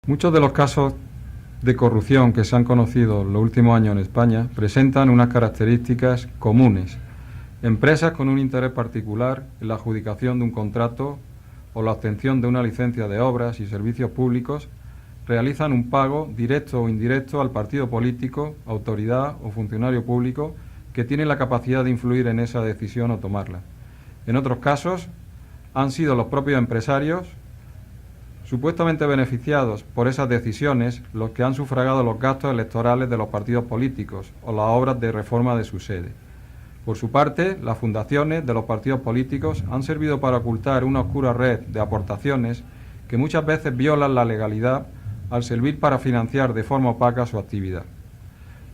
Muchos de los casos de corrupción que se han conocido en los últimos años en España presentan unas características comunes. Empresas con un interés particular en la adjudicación de un contrato o la obtención de una licencia de obras y servicios públicos realizan un pago directo o indirecto al partido político, autoridad o funcionario público que tiene la capacidad de influir en esa decisión o tomarla. En otros casos, han sido los propios empresarios supuestamente beneficiados por esas decisiones los que han sufragado los gastos electorales de los partidos políticos o las obras de reforma de su sede. Por su parte, las fundaciones de los partidos políticos han servido para ocultar una oscura red de aportaciones que muchas veces violan la legalidad al servir para financiar de forma opaca su actividad.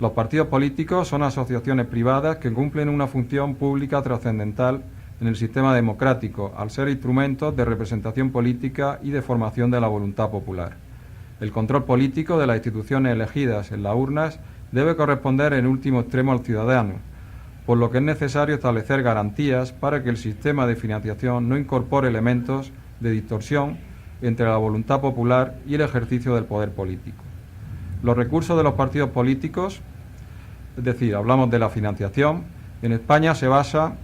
Los partidos políticos son asociaciones privadas que cumplen una función pública trascendental en el sistema democrático, al ser instrumentos de representación política y de formación de la voluntad popular. El control político de las instituciones elegidas en las urnas debe corresponder en último extremo al ciudadano, por lo que es necesario establecer garantías para que el sistema de financiación no incorpore elementos de distorsión entre la voluntad popular y el ejercicio del poder político. Los recursos de los partidos políticos, es decir, hablamos de la financiación, en España se basa,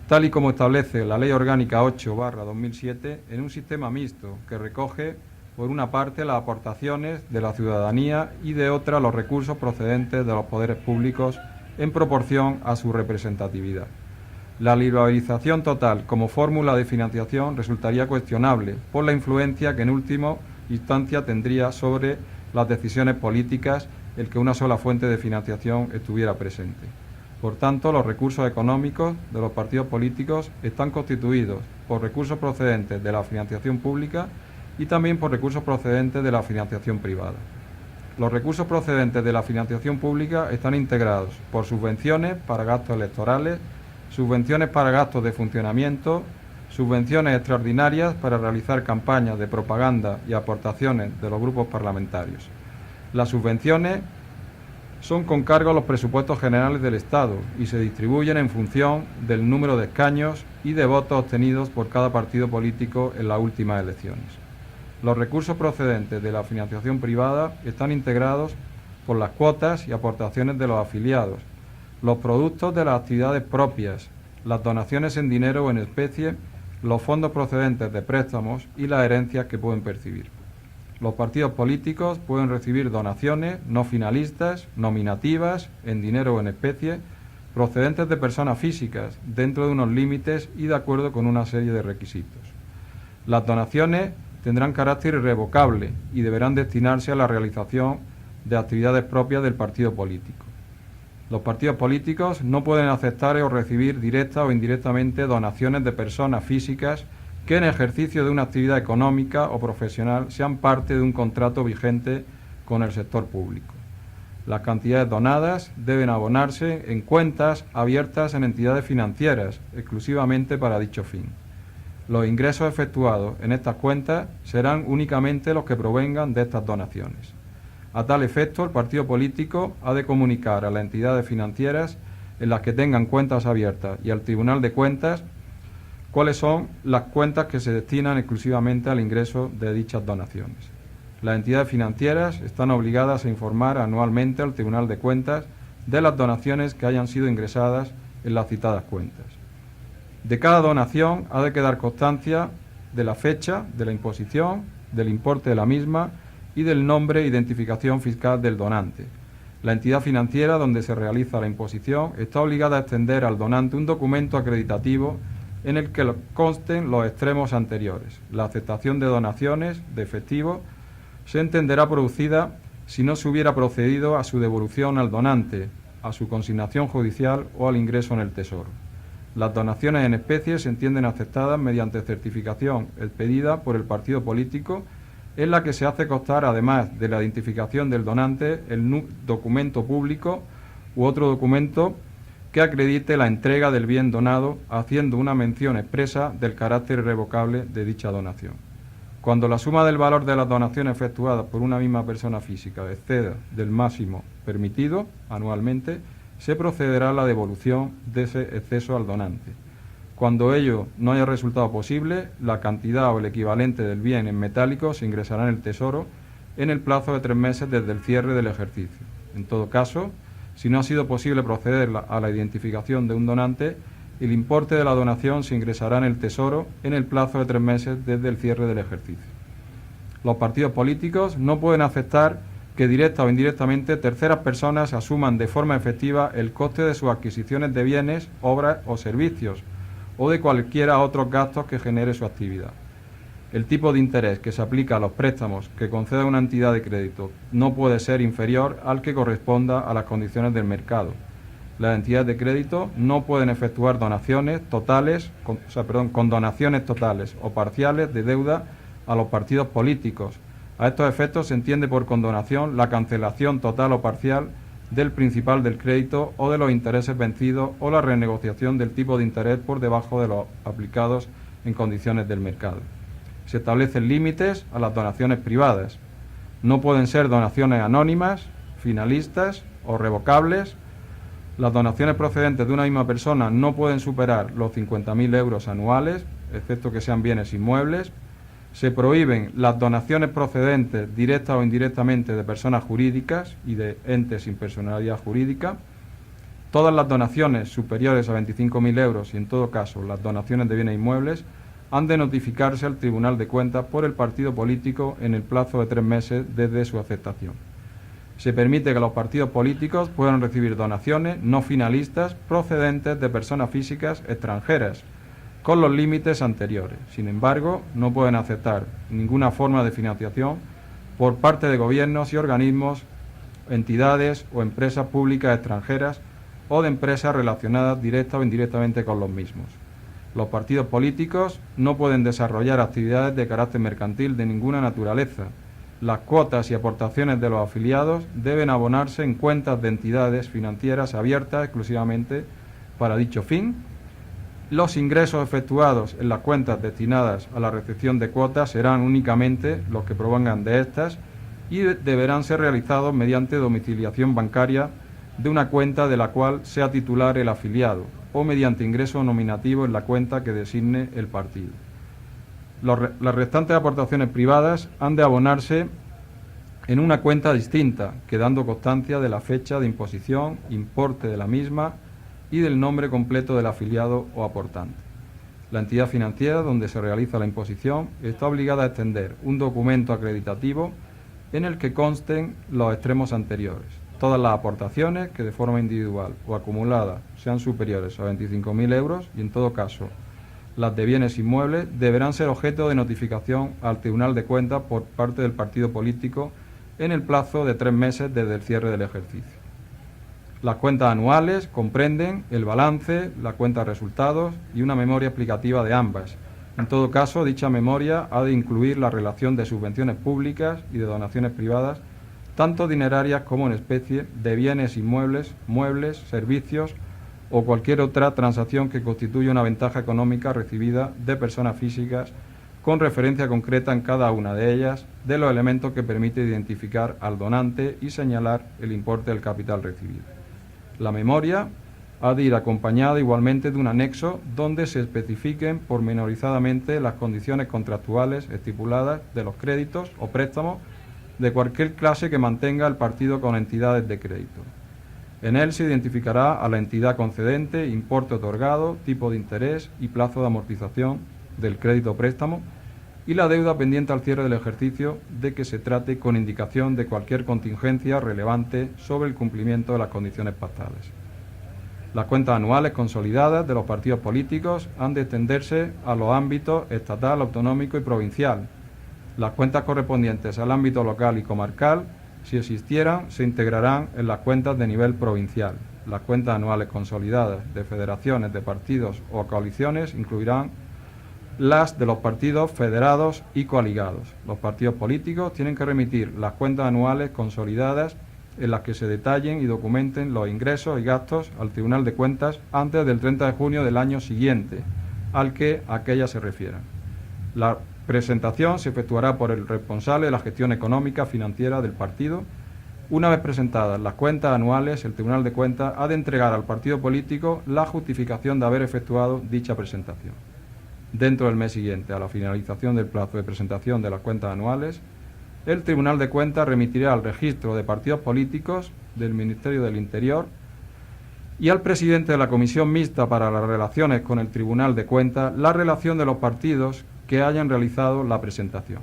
tal y como establece la Ley Orgánica 8/2007, en un sistema mixto que recoge, por una parte, las aportaciones de la ciudadanía y de otra los recursos procedentes de los poderes públicos en proporción a su representatividad. La liberalización total como fórmula de financiación resultaría cuestionable por la influencia que en última instancia tendría sobre las decisiones políticas el que una sola fuente de financiación estuviera presente. Por tanto, los recursos económicos de los partidos políticos están constituidos por recursos procedentes de la financiación pública y también por recursos procedentes de la financiación privada. Los recursos procedentes de la financiación pública están integrados por subvenciones para gastos electorales, subvenciones para gastos de funcionamiento, subvenciones extraordinarias para realizar campañas de propaganda y aportaciones de los grupos parlamentarios. Las subvenciones son con cargo a los presupuestos generales del Estado y se distribuyen en función del número de escaños y de votos obtenidos por cada partido político en las últimas elecciones. Los recursos procedentes de la financiación privada están integrados por las cuotas y aportaciones de los afiliados, los productos de las actividades propias, las donaciones en dinero o en especie, los fondos procedentes de préstamos y las herencias que pueden percibir. Los partidos políticos pueden recibir donaciones no finalistas, nominativas, en dinero o en especie, procedentes de personas físicas, dentro de unos límites y de acuerdo con una serie de requisitos. Las donaciones tendrán carácter irrevocable y deberán destinarse a la realización de actividades propias del partido político. Los partidos políticos no pueden aceptar o recibir directa o indirectamente donaciones de personas físicas que en ejercicio de una actividad económica o profesional sean parte de un contrato vigente con el sector público. Las cantidades donadas deben abonarse en cuentas abiertas en entidades financieras, exclusivamente para dicho fin. Los ingresos efectuados en estas cuentas serán únicamente los que provengan de estas donaciones. A tal efecto, el partido político ha de comunicar a las entidades financieras en las que tengan cuentas abiertas y al Tribunal de Cuentas cuáles son las cuentas que se destinan exclusivamente al ingreso de dichas donaciones. Las entidades financieras están obligadas a informar anualmente al Tribunal de Cuentas de las donaciones que hayan sido ingresadas en las citadas cuentas. De cada donación ha de quedar constancia de la fecha de la imposición, del importe de la misma y del nombre e identificación fiscal del donante. La entidad financiera donde se realiza la imposición está obligada a extender al donante un documento acreditativo en el que consten los extremos anteriores. La aceptación de donaciones de efectivo se entenderá producida si no se hubiera procedido a su devolución al donante, a su consignación judicial o al ingreso en el Tesoro. Las donaciones en especie se entienden aceptadas mediante certificación expedida por el partido político, en la que se hace constar, además de la identificación del donante, el documento público u otro documento que acredite la entrega del bien donado, haciendo una mención expresa del carácter irrevocable de dicha donación. Cuando la suma del valor de las donaciones efectuadas por una misma persona física exceda del máximo permitido anualmente, se procederá a la devolución de ese exceso al donante. Cuando ello no haya resultado posible, la cantidad o el equivalente del bien en metálico se ingresará en el Tesoro en el plazo de 3 meses desde el cierre del ejercicio. En todo caso, si no ha sido posible proceder a la identificación de un donante, el importe de la donación se ingresará en el Tesoro en el plazo de 3 meses desde el cierre del ejercicio. Los partidos políticos no pueden aceptar que directa o indirectamente terceras personas asuman de forma efectiva el coste de sus adquisiciones de bienes, obras o servicios, o de cualquiera otros gastos que genere su actividad. El tipo de interés que se aplica a los préstamos que conceda una entidad de crédito no puede ser inferior al que corresponda a las condiciones del mercado. Las entidades de crédito no pueden efectuar donaciones totales, con donaciones totales o parciales de deuda a los partidos políticos. A estos efectos se entiende por condonación la cancelación total o parcial del principal del crédito o de los intereses vencidos o la renegociación del tipo de interés por debajo de los aplicados en condiciones del mercado. Se establecen límites a las donaciones privadas. No pueden ser donaciones anónimas, finalistas o revocables. Las donaciones procedentes de una misma persona no pueden superar los 50.000 euros anuales, excepto que sean bienes inmuebles. Se prohíben las donaciones procedentes directas o indirectamente de personas jurídicas y de entes sin personalidad jurídica. Todas las donaciones superiores a 25.000 euros y, en todo caso, las donaciones de bienes inmuebles han de notificarse al Tribunal de Cuentas por el partido político en el plazo de 3 meses desde su aceptación. Se permite que los partidos políticos puedan recibir donaciones no finalistas procedentes de personas físicas extranjeras, con los límites anteriores. Sin embargo, no pueden aceptar ninguna forma de financiación por parte de gobiernos y organismos, entidades o empresas públicas extranjeras o de empresas relacionadas directa o indirectamente con los mismos. Los partidos políticos no pueden desarrollar actividades de carácter mercantil de ninguna naturaleza. Las cuotas y aportaciones de los afiliados deben abonarse en cuentas de entidades financieras abiertas exclusivamente para dicho fin. Los ingresos efectuados en las cuentas destinadas a la recepción de cuotas serán únicamente los que provengan de estas y deberán ser realizados mediante domiciliación bancaria de una cuenta de la cual sea titular el afiliado o mediante ingreso nominativo en la cuenta que designe el partido. Las restantes aportaciones privadas han de abonarse en una cuenta distinta, quedando constancia de la fecha de imposición, importe de la misma y del nombre completo del afiliado o aportante. La entidad financiera donde se realiza la imposición está obligada a extender un documento acreditativo en el que consten los extremos anteriores. Todas las aportaciones que de forma individual o acumulada sean superiores a 25.000 euros y, en todo caso, las de bienes inmuebles, deberán ser objeto de notificación al Tribunal de Cuentas por parte del partido político en el plazo de 3 meses desde el cierre del ejercicio. Las cuentas anuales comprenden el balance, la cuenta de resultados y una memoria explicativa de ambas. En todo caso, dicha memoria ha de incluir la relación de subvenciones públicas y de donaciones privadas, tanto dinerarias como en especie, de bienes inmuebles, muebles, servicios o cualquier otra transacción que constituya una ventaja económica recibida de personas físicas con referencia concreta en cada una de ellas de los elementos que permite identificar al donante y señalar el importe del capital recibido. La memoria ha de ir acompañada igualmente de un anexo donde se especifiquen pormenorizadamente las condiciones contractuales estipuladas de los créditos o préstamos de cualquier clase que mantenga el partido con entidades de crédito. En él se identificará a la entidad concedente, importe otorgado, tipo de interés y plazo de amortización del crédito o préstamo y la deuda pendiente al cierre del ejercicio de que se trate, con indicación de cualquier contingencia relevante sobre el cumplimiento de las condiciones pactadas. Las cuentas anuales consolidadas de los partidos políticos han de extenderse a los ámbitos estatal, autonómico y provincial. Las cuentas correspondientes al ámbito local y comarcal, si existieran, se integrarán en las cuentas de nivel provincial. Las cuentas anuales consolidadas de federaciones, de partidos o coaliciones incluirán las de los partidos federados y coaligados. Los partidos políticos tienen que remitir las cuentas anuales consolidadas en las que se detallen y documenten los ingresos y gastos al Tribunal de Cuentas antes del 30 de junio del año siguiente al que aquellas se refieran. La presentación se efectuará por el responsable de la gestión económica financiera del partido. Una vez presentadas las cuentas anuales, el Tribunal de Cuentas ha de entregar al partido político la justificación de haber efectuado dicha presentación. Dentro del mes siguiente a la finalización del plazo de presentación de las cuentas anuales, el Tribunal de Cuentas remitirá al registro de partidos políticos del Ministerio del Interior y al presidente de la Comisión Mixta para las Relaciones con el Tribunal de Cuentas la relación de los partidos que hayan realizado la presentación.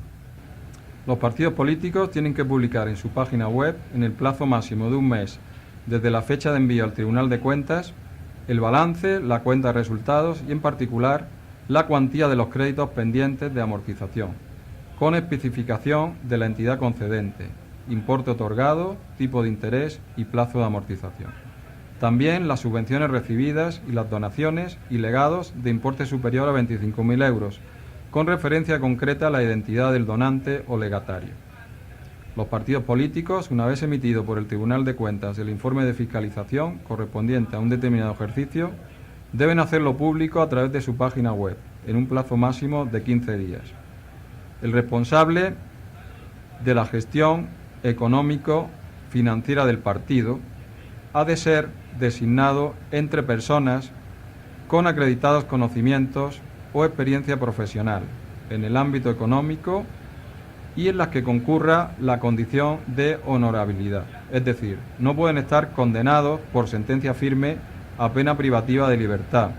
Los partidos políticos tienen que publicar en su página web, en el plazo máximo de un mes desde la fecha de envío al Tribunal de Cuentas, el balance, la cuenta de resultados y, en particular, la cuantía de los créditos pendientes de amortización, con especificación de la entidad concedente, importe otorgado, tipo de interés y plazo de amortización. También las subvenciones recibidas y las donaciones y legados de importe superior a 25.000 euros, con referencia concreta a la identidad del donante o legatario. Los partidos políticos, una vez emitido por el Tribunal de Cuentas el informe de fiscalización correspondiente a un determinado ejercicio, deben hacerlo público a través de su página web, en un plazo máximo de 15 días. El responsable de la gestión económico-financiera del partido ha de ser designado entre personas con acreditados conocimientos o experiencia profesional en el ámbito económico y en las que concurra la condición de honorabilidad. Es decir, no pueden estar condenados por sentencia firme a pena privativa de libertad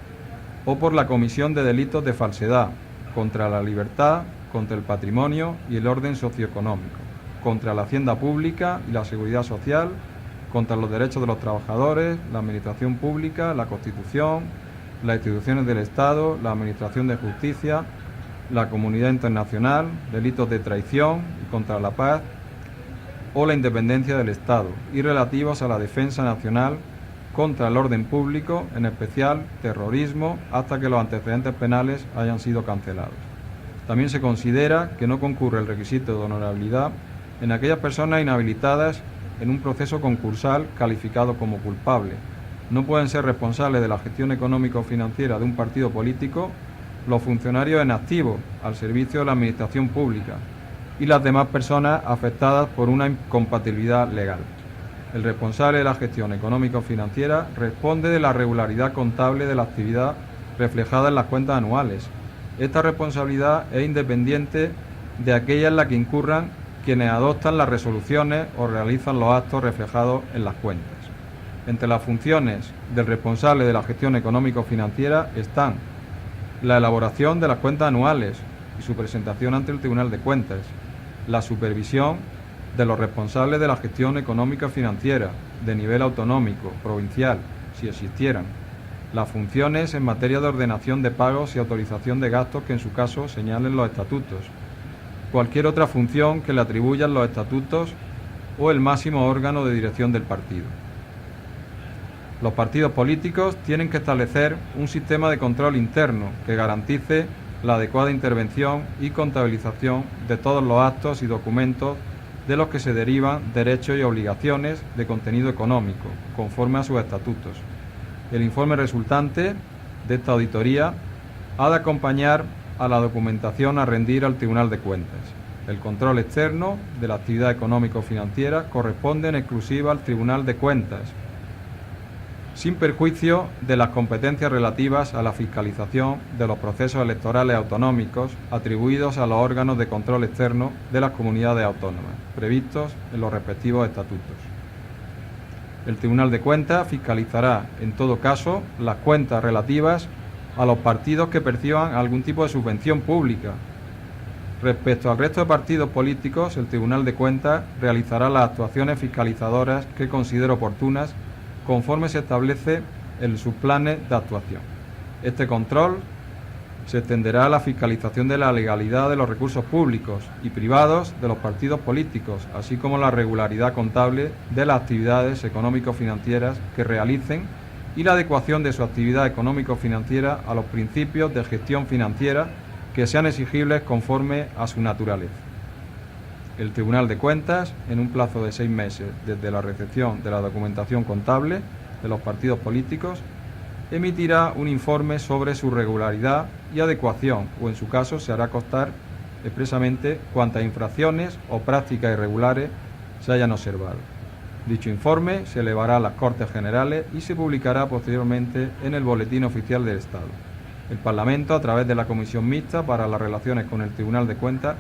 o por la comisión de delitos de falsedad contra la libertad, contra el patrimonio y el orden socioeconómico, contra la hacienda pública y la seguridad social, contra los derechos de los trabajadores, la administración pública, la Constitución, las instituciones del Estado, la administración de justicia, la comunidad internacional, delitos de traición y contra la paz o la independencia del Estado y relativos a la defensa nacional contra el orden público, en especial terrorismo, hasta que los antecedentes penales hayan sido cancelados. También se considera que no concurre el requisito de honorabilidad en aquellas personas inhabilitadas en un proceso concursal calificado como culpable. No pueden ser responsables de la gestión económico-financiera de un partido político los funcionarios en activo al servicio de la administración pública y las demás personas afectadas por una incompatibilidad legal. El responsable de la gestión económico-financiera responde de la regularidad contable de la actividad reflejada en las cuentas anuales. Esta responsabilidad es independiente de aquella en la que incurran quienes adoptan las resoluciones o realizan los actos reflejados en las cuentas. Entre las funciones del responsable de la gestión económico-financiera están la elaboración de las cuentas anuales y su presentación ante el Tribunal de Cuentas, la supervisión de los responsables de la gestión económica-financiera de nivel autonómico, provincial, si existieran, las funciones en materia de ordenación de pagos y autorización de gastos que en su caso señalen los estatutos, cualquier otra función que le atribuyan los estatutos o el máximo órgano de dirección del partido. Los partidos políticos tienen que establecer un sistema de control interno que garantice la adecuada intervención y contabilización de todos los actos y documentos de los que se derivan derechos y obligaciones de contenido económico, conforme a sus estatutos. El informe resultante de esta auditoría ha de acompañar a la documentación a rendir al Tribunal de Cuentas. El control externo de la actividad económico-financiera corresponde en exclusiva al Tribunal de Cuentas, sin perjuicio de las competencias relativas a la fiscalización de los procesos electorales autonómicos atribuidos a los órganos de control externo de las comunidades autónomas, previstos en los respectivos estatutos. El Tribunal de Cuentas fiscalizará, en todo caso, las cuentas relativas a los partidos que perciban algún tipo de subvención pública. Respecto al resto de partidos políticos, el Tribunal de Cuentas realizará las actuaciones fiscalizadoras que considere oportunas conforme se establece en sus planes de actuación. Este control se extenderá a la fiscalización de la legalidad de los recursos públicos y privados de los partidos políticos, así como la regularidad contable de las actividades económico-financieras que realicen y la adecuación de su actividad económico-financiera a los principios de gestión financiera que sean exigibles conforme a su naturaleza. El Tribunal de Cuentas, en un plazo de 6 meses desde la recepción de la documentación contable de los partidos políticos, emitirá un informe sobre su regularidad y adecuación, o en su caso se hará constar expresamente cuántas infracciones o prácticas irregulares se hayan observado. Dicho informe se elevará a las Cortes Generales y se publicará posteriormente en el Boletín Oficial del Estado. El Parlamento, a través de la Comisión Mixta para las Relaciones con el Tribunal de Cuentas,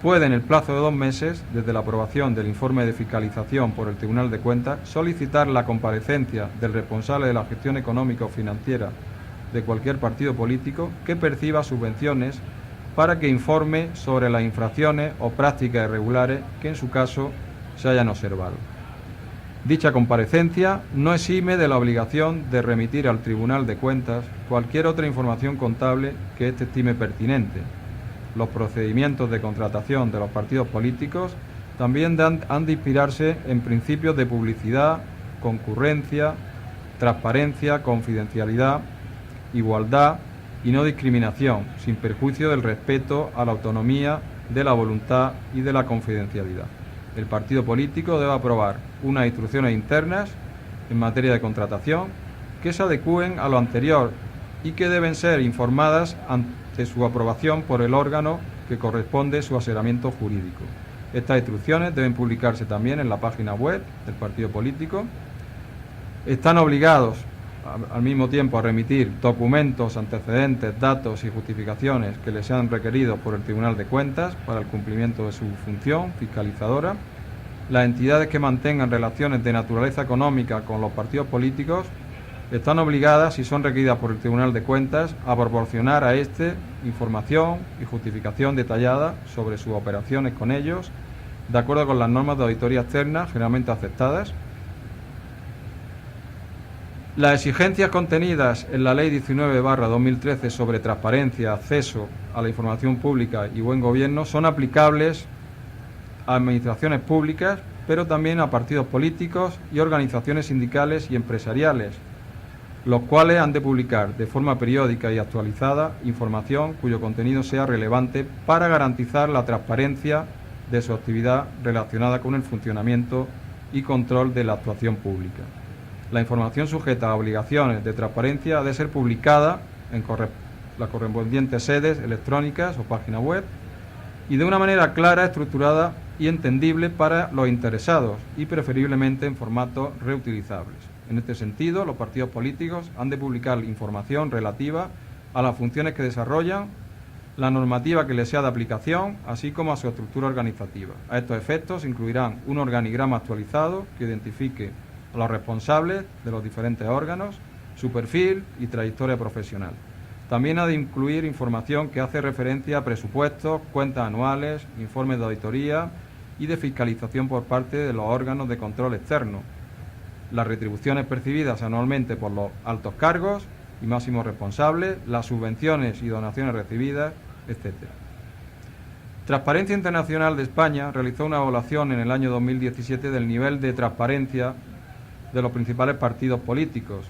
puede, en el plazo de 2 meses, desde la aprobación del informe de fiscalización por el Tribunal de Cuentas, solicitar la comparecencia del responsable de la gestión económica o financiera de cualquier partido político que perciba subvenciones para que informe sobre las infracciones o prácticas irregulares que en su caso se hayan observado. Dicha comparecencia no exime de la obligación de remitir al Tribunal de Cuentas cualquier otra información contable que éste estime pertinente. Los procedimientos de contratación de los partidos políticos también han de inspirarse en principios de publicidad, concurrencia, transparencia, confidencialidad, igualdad y no discriminación, sin perjuicio del respeto a la autonomía, de la voluntad y de la confidencialidad. El partido político debe aprobar unas instrucciones internas en materia de contratación que se adecúen a lo anterior y que deben ser informadas ante su aprobación por el órgano que corresponde su asesoramiento jurídico. Estas instrucciones deben publicarse también en la página web del partido político. Están obligados al mismo tiempo a remitir documentos, antecedentes, datos y justificaciones que les sean requeridos por el Tribunal de Cuentas para el cumplimiento de su función fiscalizadora. Las entidades que mantengan relaciones de naturaleza económica con los partidos políticos están obligadas, si son requeridas por el Tribunal de Cuentas, a proporcionar a éste información y justificación detallada sobre sus operaciones con ellos, de acuerdo con las normas de auditoría externa generalmente aceptadas. Las exigencias contenidas en la Ley 19/2013 sobre transparencia, acceso a la información pública y buen gobierno son aplicables a administraciones públicas, pero también a partidos políticos y organizaciones sindicales y empresariales, los cuales han de publicar de forma periódica y actualizada información cuyo contenido sea relevante para garantizar la transparencia de su actividad relacionada con el funcionamiento y control de la actuación pública. La información sujeta a obligaciones de transparencia ha de ser publicada en las correspondientes sedes electrónicas o página web y de una manera clara, estructurada y entendible para los interesados y preferiblemente en formatos reutilizables. En este sentido, los partidos políticos han de publicar información relativa a las funciones que desarrollan, la normativa que les sea de aplicación, así como a su estructura organizativa. A estos efectos se incluirán un organigrama actualizado que identifique a los responsables de los diferentes órganos, su perfil y trayectoria profesional. También ha de incluir información que hace referencia a presupuestos, cuentas anuales, informes de auditoría y de fiscalización por parte de los órganos de control externo, las retribuciones percibidas anualmente por los altos cargos y máximos responsables, las subvenciones y donaciones recibidas, etc. Transparencia Internacional de España realizó una evaluación en el año 2017 del nivel de transparencia de los principales partidos políticos.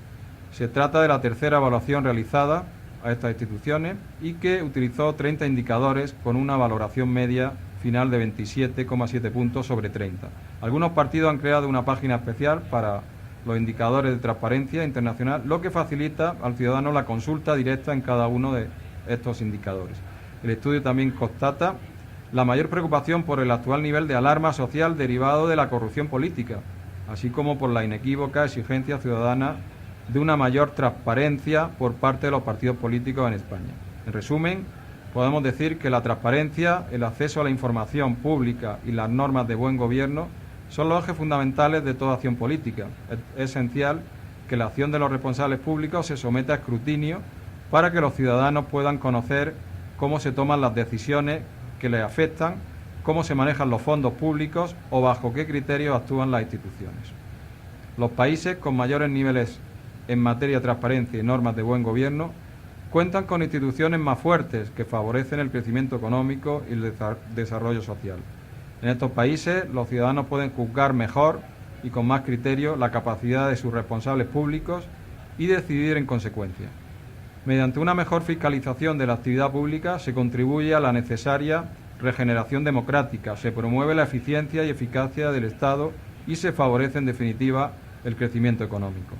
Se trata de la tercera evaluación realizada a estas instituciones y que utilizó 30 indicadores con una valoración media final de 27,7 puntos sobre 30. Algunos partidos han creado una página especial para los indicadores de transparencia internacional, lo que facilita al ciudadano la consulta directa en cada uno de estos indicadores. El estudio también constata la mayor preocupación por el actual nivel de alarma social derivado de la corrupción política, así como por la inequívoca exigencia ciudadana de una mayor transparencia por parte de los partidos políticos en España. En resumen, podemos decir que la transparencia, el acceso a la información pública y las normas de buen gobierno son los ejes fundamentales de toda acción política. Es esencial que la acción de los responsables públicos se someta a escrutinio para que los ciudadanos puedan conocer cómo se toman las decisiones que les afectan, cómo se manejan los fondos públicos o bajo qué criterios actúan las instituciones. Los países con mayores niveles en materia de transparencia y normas de buen gobierno cuentan con instituciones más fuertes que favorecen el crecimiento económico y el desarrollo social. En estos países los ciudadanos pueden juzgar mejor y con más criterio la capacidad de sus responsables públicos y decidir en consecuencia. Mediante una mejor fiscalización de la actividad pública se contribuye a la necesaria regeneración democrática, se promueve la eficiencia y eficacia del Estado y se favorece en definitiva el crecimiento económico.